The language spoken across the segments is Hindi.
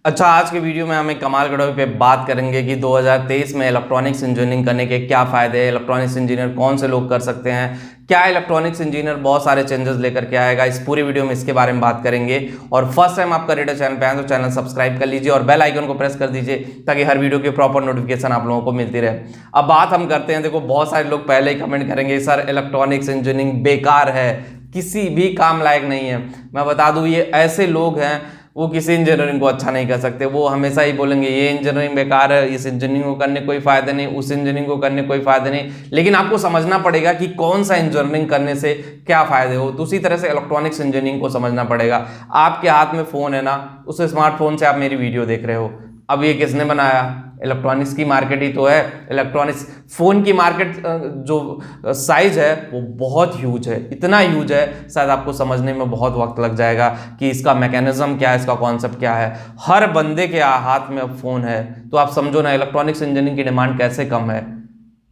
अच्छा, आज के वीडियो में हम एक कमाल के टॉपिक पे बात करेंगे कि 2023 में इलेक्ट्रॉनिक्स इंजीनियरिंग करने के क्या फ़ायदे हैं, इलेक्ट्रॉनिक्स इंजीनियर कौन से लोग कर सकते हैं, क्या इलेक्ट्रॉनिक्स इंजीनियर बहुत सारे चेंजेस लेकर के आएगा। इस पूरी वीडियो में इसके बारे में बात करेंगे। और फर्स्ट टाइम आपका रेडियो चैनल पे आए तो चैनल सब्सक्राइब कर लीजिए और बेल आइकन को प्रेस कर दीजिए ताकि हर वीडियो की प्रॉपर नोटिफिकेशन आप लोगों को मिलती रहे। अब बात हम करते हैं, देखो बहुत सारे लोग पहले ही कमेंट करेंगे सर इलेक्ट्रॉनिक्स इंजीनियरिंग बेकार है, किसी भी काम लायक नहीं है। मैं बता दूं ये ऐसे लोग हैं, वो किसी इंजीनियरिंग को अच्छा नहीं कर सकते। वो हमेशा ही बोलेंगे ये इंजीनियरिंग बेकार है, इस इंजीनियरिंग को करने कोई फायदा नहीं, उस इंजीनियरिंग को करने कोई फायदा नहीं। लेकिन आपको समझना पड़ेगा कि कौन सा इंजीनियरिंग करने से क्या फायदे हो। तो उसी तरह से इलेक्ट्रॉनिक्स इंजीनियरिंग को समझना पड़ेगा। आपके हाथ में फोन है ना, उस स्मार्टफोन से आप मेरी वीडियो देख रहे हो। अब ये किसने बनाया? इलेक्ट्रॉनिक्स की मार्केट ही तो है। इलेक्ट्रॉनिक्स फोन की मार्केट जो साइज है वो बहुत ह्यूज है, इतना ह्यूज है शायद आपको समझने में बहुत वक्त लग जाएगा कि इसका मैकेनिज्म क्या है, इसका कॉन्सेप्ट क्या है। हर बंदे के हाथ में अब फोन है, तो आप समझो ना इलेक्ट्रॉनिक्स इंजीनियरिंग की डिमांड कैसे कम है।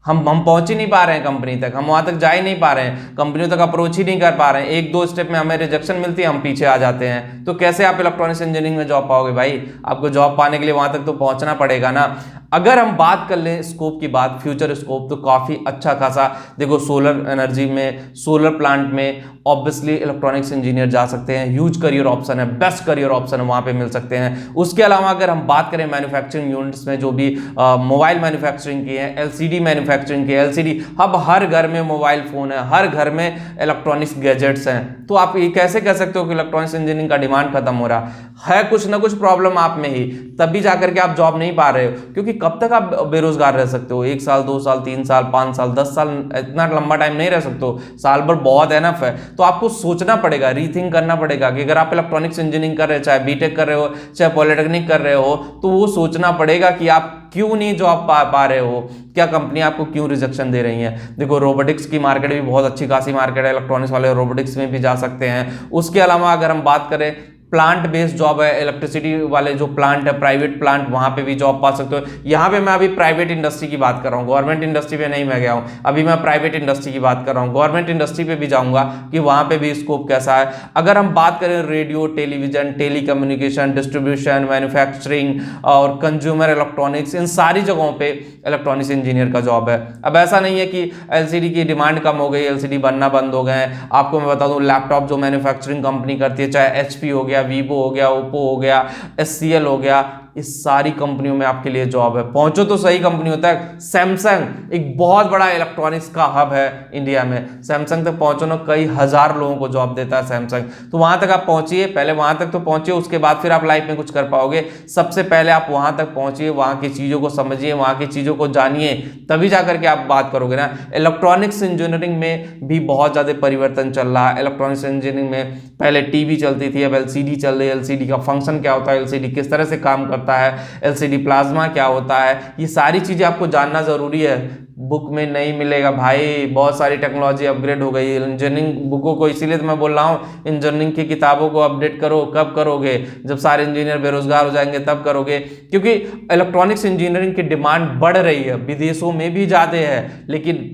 हम पहुंच ही नहीं पा रहे हैं कंपनी तक, हम वहां तक जा ही नहीं पा रहे हैं, कंपनियों तक अप्रोच ही नहीं कर पा रहे हैं। एक दो स्टेप में हमें रिजेक्शन मिलती है, हम पीछे आ जाते हैं। तो कैसे आप इलेक्ट्रॉनिक्स इंजीनियरिंग में जॉब पाओगे भाई? आपको जॉब पाने के लिए वहां तक तो पहुंचना पड़ेगा ना। अगर हम बात कर लें स्कोप की बात, फ्यूचर स्कोप, तो काफ़ी अच्छा खासा देखो सोलर एनर्जी में, सोलर प्लांट में ऑब्वियसली इलेक्ट्रॉनिक्स इंजीनियर जा सकते हैं। ह्यूज करियर ऑप्शन है, बेस्ट करियर ऑप्शन है, वहाँ पे मिल सकते हैं। उसके अलावा अगर हम बात करें मैन्युफैक्चरिंग यूनिट्स में, जो भी मोबाइल मैन्युफैक्चरिंग की है, एलसीडी मैन्युफैक्चरिंग की, एलसीडी अब हर घर में मोबाइल फोन है, हर घर में इलेक्ट्रॉनिक्स गैजेट्स हैं। तो आप ये कैसे कह सकते हो कि इलेक्ट्रॉनिक्स इंजीनियरिंग का डिमांड खत्म हो रहा है? कुछ ना कुछ प्रॉब्लम आप में ही, तभी जाकर के आप जॉब नहीं पा रहे हो। क्योंकि कब तक आप बेरोजगार रह सकते हो? 1 साल, 2 साल, 3 साल, 5 साल, 10 साल, इतना लंबा टाइम नहीं रह सकते हो। साल भर बहुत एनफ है। तो आपको सोचना पड़ेगा, रीथिंक करना पड़ेगा कि अगर आप इलेक्ट्रॉनिक्स इंजीनियरिंग कर रहे हो, चाहे बीटेक कर रहे हो, चाहे पॉलिटेक्निक कर रहे हो, तो वो सोचना पड़ेगा कि आप क्यों नहीं जॉब पा रहे हो, क्या कंपनी आपको क्यों रिजेक्शन दे रही है। देखो रोबोटिक्स की मार्केट भी बहुत अच्छी खासी मार्केट है, इलेक्ट्रॉनिक्स वाले रोबोटिक्स में भी जा सकते हैं। उसके अलावा अगर हम बात करें प्लांट बेस्ड जॉब है, इलेक्ट्रिसिटी वाले जो प्लांट है, प्राइवेट प्लांट, वहां पे भी जॉब पा सकते हो। यहाँ पे मैं अभी प्राइवेट इंडस्ट्री की बात कर रहा हूँ, गवर्नमेंट इंडस्ट्री पे नहीं मैं गया हूँ, अभी मैं प्राइवेट इंडस्ट्री की बात कर रहा हूँ। गवर्नमेंट इंडस्ट्री पे भी जाऊंगा कि वहां पे भी स्कोप कैसा है। अगर हम बात करें radio, television, telecommunication, distribution, manufacturing और कंज्यूमर इलेक्ट्रॉनिक्स, इन सारी जगहों पे इलेक्ट्रॉनिक्स इंजीनियर का जॉब है। अब ऐसा नहीं है कि एलसीडी की डिमांड कम हो गई, एलसीडी बनना बंद हो गए। आपको मैं बता दूं लैपटॉप जो मैन्युफैक्चरिंग कंपनी करती है, चाहे एचपी हो गया, वीवो हो गया, ओप्पो हो गया, एचसीएल हो गया, इस सारी कंपनियों में आपके लिए जॉब है। पहुंचो तो सही कंपनी तक। सैमसंग एक बहुत बड़ा इलेक्ट्रॉनिक्स का हब है इंडिया में, सैमसंग तक पहुंचो ना, कई हजार लोगों को जॉब देता है सैमसंग। तो वहां तक आप पहुंचिए, पहले वहां तक तो पहुंचिए, उसके बाद फिर आप लाइफ में कुछ कर पाओगे। सबसे पहले आप वहां तक पहुंचिए, वहां की चीजों को समझिए, वहां की चीजों को जानिए, तभी जाकर के आप बात करोगे ना। इलेक्ट्रॉनिक्स इंजीनियरिंग में भी बहुत ज्यादा परिवर्तन चल रहा है। इलेक्ट्रॉनिक्स इंजीनियरिंग में पहले टीवी चलती थी, अब एलसीडी चल रही है। एलसीडी का फंक्शन क्या होता है, एलसीडी किस तरह से काम करता है, एलसीडी प्लाज्मा क्या होता है, ये सारी चीजें आपको जानना जरूरी है। बुक में नहीं मिलेगा भाई, बहुत सारी टेक्नोलॉजी अपग्रेड हो गई। इंजीनियरिंग बुकों को, इसीलिए तो मैं बोल रहा हूँ इंजीनियरिंग की किताबों को अपडेट करो। कब करोगे? जब सारे इंजीनियर बेरोजगार हो जाएंगे तब करोगे। क्योंकि इलेक्ट्रॉनिक्स इंजीनियरिंग की डिमांड बढ़ रही है, विदेशों में भी ज्यादा है। लेकिन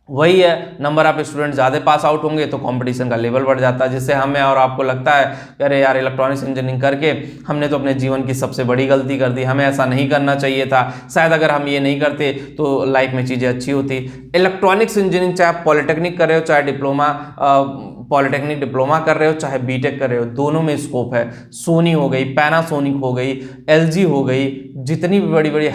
वही है, नंबर ऑफ स्टूडेंट ज़्यादा पास आउट होंगे तो कंपटीशन का लेवल बढ़ जाता है, जिससे हमें और आपको लगता है कि अरे यार इलेक्ट्रॉनिक्स इंजीनियरिंग करके हमने तो अपने जीवन की सबसे बड़ी गलती कर दी, हमें ऐसा नहीं करना चाहिए था। शायद अगर हम ये नहीं करते तो लाइफ में चीज़ें अच्छी होती। इलेक्ट्रॉनिक्स इंजीनियरिंग चाहे आप पॉलिटेक्निक कर रहे हो, चाहे डिप्लोमा पॉलिटेक्निक डिप्लोमा कर रहे हो, चाहे बीटेक कर रहे हो, दोनों में स्कोप है। सोनी हो गई, पैनासोनिक हो गई, एलजी हो गई, जितनी भी बड़ी बड़ी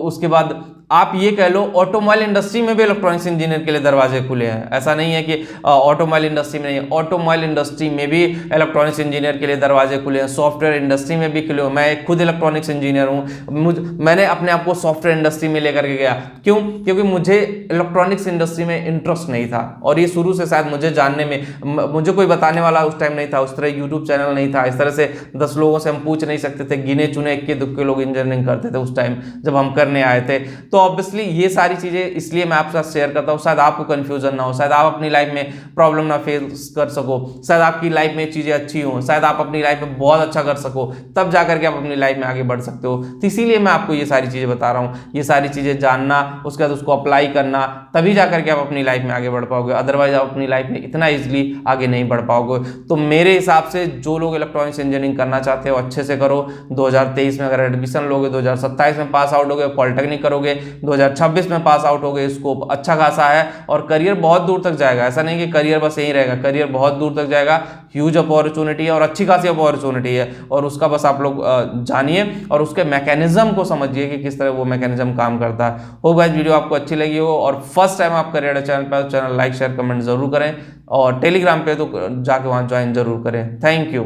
उसके बाद आप ये कह लो ऑटोमोबाइल इंडस्ट्री में भी इलेक्ट्रॉनिक्स इंजीनियर के लिए दरवाजे खुले हैं। ऐसा नहीं है कि ऑटोमोबाइल इंडस्ट्री में नहीं, ऑटोमोबाइल इंडस्ट्री में भी इलेक्ट्रॉनिक्स इंजीनियर के लिए दरवाजे खुले हैं। सॉफ्टवेयर इंडस्ट्री में भी खुले हो। मैं खुद इलेक्ट्रॉनिक्स इंजीनियर हूँ, मैंने अपने आप को सॉफ्टवेयर इंडस्ट्री में लेकर के गया। क्यों? क्योंकि मुझे इलेक्ट्रॉनिक्स इंडस्ट्री में इंटरेस्ट नहीं था, और ये शुरू से शायद मुझे जानने में, मुझे कोई बताने वाला उस टाइम नहीं था, उस तरह यूट्यूब चैनल नहीं था, इस तरह से 10 लोगों से हम पूछ नहीं सकते थे, गिने चुने इक्के दुक्के लोग इंजीनियरिंग करते थे उस टाइम जब हम करने आए थे। तो तो ऑब्वियसली ये सारी चीजें इसलिए मैं आपके साथ शेयर करता हूँ, शायद आपको कंफ्यूजन ना हो, शायद आप अपनी लाइफ में प्रॉब्लम ना फेस कर सको, शायद आपकी लाइफ में चीजें अच्छी हो, शायद आप अपनी लाइफ में बहुत अच्छा कर सको, तब जाकर के आप अपनी लाइफ में आगे बढ़ सकते हो। तो इसीलिए मैं आपको ये सारी चीजें बता रहा हूँ, ये सारी चीजें जानना, उसके बाद उसको अप्लाई करना, तभी जाकर के आप अपनी लाइफ में आगे बढ़ पाओगे, अदरवाइज आप अपनी लाइफ में इतना इजीली आगे नहीं बढ़ पाओगे। तो मेरे हिसाब से जो लोग इलेक्ट्रॉनिक्स इंजीनियरिंग करना चाहते हो अच्छे से करो। 2023 में अगर एडमिशन लोगे, 2027 में पास आउट होगे, पॉलिटेक्निक करोगे, 2026 में पास आउट होगे, स्कोप अच्छा खासा है और करियर बहुत दूर तक जाएगा। ऐसा नहीं कि करियर बस यहीं रहेगा, करियर बहुत दूर तक जाएगा, ह्यूज अपॉर्चुनिटी है और अच्छी खासी अपॉर्चुनिटी है, और उसका बस आप लोग जानिए और उसके मैकेनिज्म को समझिए कि किस तरह वो मैकेनिज्म काम करता है। हो गाइस, वीडियो आपको अच्छी लगी हो और फर्स्ट टाइम आप करियर चैनल पर, चैनल लाइक शेयर कमेंट जरूर करें और टेलीग्राम पे तो जाके वहां ज्वाइन जरूर करें। Thank you.